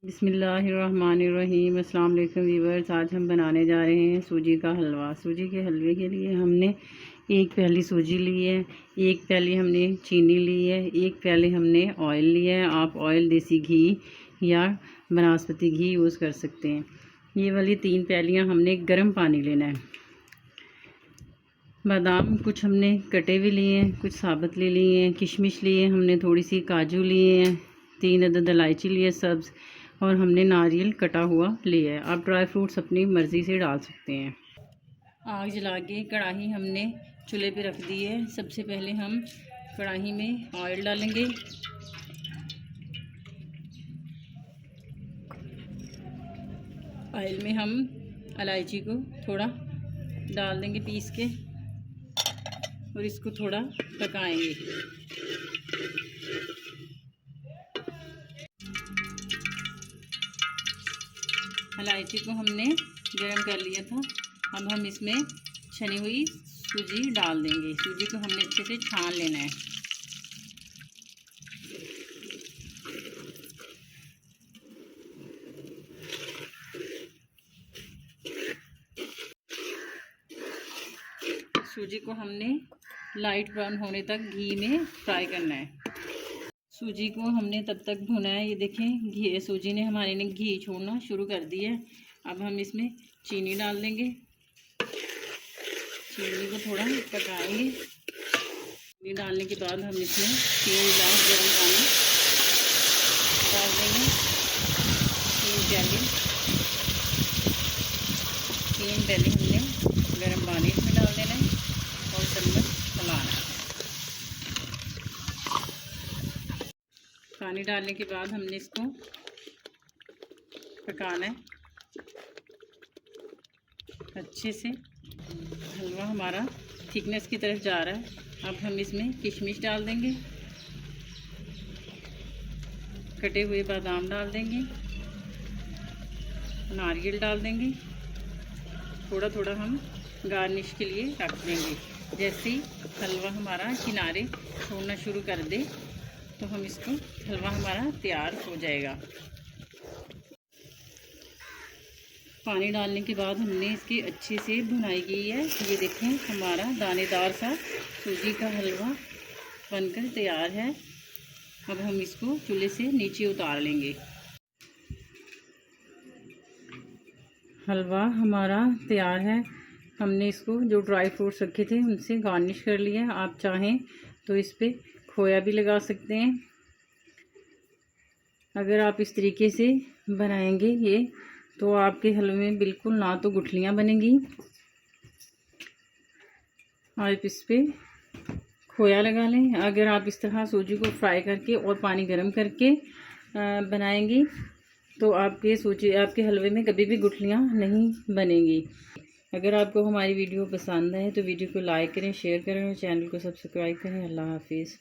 बिस्मिल्लाहिर्रहमानिर्रहीम। अस्सलाम वालेकुम व्यूअर्स। आज हम बनाने जा रहे हैं सूजी का हलवा। सूजी के हलवे के लिए हमने एक प्याली सूजी ली है, एक प्याली हमने चीनी ली है, एक प्याली हमने ऑयल लिया है। आप ऑयल देसी घी या बनास्पति घी यूज़ कर सकते हैं। ये वाली 3 प्यालियाँ हमने गर्म पानी लेना है। बादाम कुछ हमने कटे भी लिए हैं, कुछ साबुत ले लिए हैं। किशमिश लिए हमने, थोड़ी सी काजू लिए हैं, 3 अदद इलायची लिए सब्ज़, और हमने नारियल कटा हुआ लिया है। आप ड्राई फ्रूट्स अपनी मर्ज़ी से डाल सकते हैं। आग जला के कढ़ाई हमने चूल्हे पे रख दी है। सबसे पहले हम कढ़ाई में ऑयल डालेंगे। ऑयल में हम इलायची को थोड़ा डाल देंगे पीस के, और इसको थोड़ा पकाएंगे। इलायची को हमने गरम कर लिया था। अब हम इसमें छनी हुई सूजी डाल देंगे। सूजी को हमने अच्छे से छान लेना है। सूजी को हमने लाइट ब्राउन होने तक घी में फ्राई करना है। सूजी को हमने तब तक भुना है। ये देखें, घी सूजी ने हमारे ने घी छोड़ना शुरू कर दिया है। अब हम इसमें चीनी डाल देंगे। चीनी को थोड़ा पकाएंगे। चीनी डालने के बाद हम इसमें 3 गिलास गर्म पानी डाल देंगे। 3 प्याली हमने गर्म पानी इसमें डाल देना है और चम्मच चलाना है। पानी डालने के बाद हमने इसको पकाना है अच्छे से। हलवा हमारा थिकनेस की तरफ जा रहा है। अब हम इसमें किशमिश डाल देंगे, कटे हुए बादाम डाल देंगे, नारियल डाल देंगे। थोड़ा थोड़ा हम गार्निश के लिए रख देंगे। जैसे ही हलवा हमारा किनारे छोड़ना शुरू कर दे तो हम इसको हलवा हमारा तैयार हो जाएगा। पानी डालने के बाद हमने इसकी अच्छे से भुनाई की है। ये देखें, हमारा दानेदार सा सूजी का हलवा बनकर तैयार है। अब हम इसको चूल्हे से नीचे उतार लेंगे। हलवा हमारा तैयार है। हमने इसको जो ड्राई फ्रूट्स रखे थे उनसे गार्निश कर लिया। आप चाहें तो इस पर खोया भी लगा सकते हैं। अगर आप इस तरीके से बनाएंगे ये, तो आपके हलवे में बिल्कुल ना तो गुठलियाँ बनेंगी। आप इस पर खोया लगा लें। अगर आप इस तरह सूजी को फ्राई करके और पानी गर्म करके बनाएंगी तो आपके हलवे में कभी भी गुठलियाँ नहीं बनेंगी। अगर आपको हमारी वीडियो पसंद आए तो वीडियो को लाइक करें, शेयर करें और चैनल को सब्सक्राइब करें। अल्लाह हाफिज़।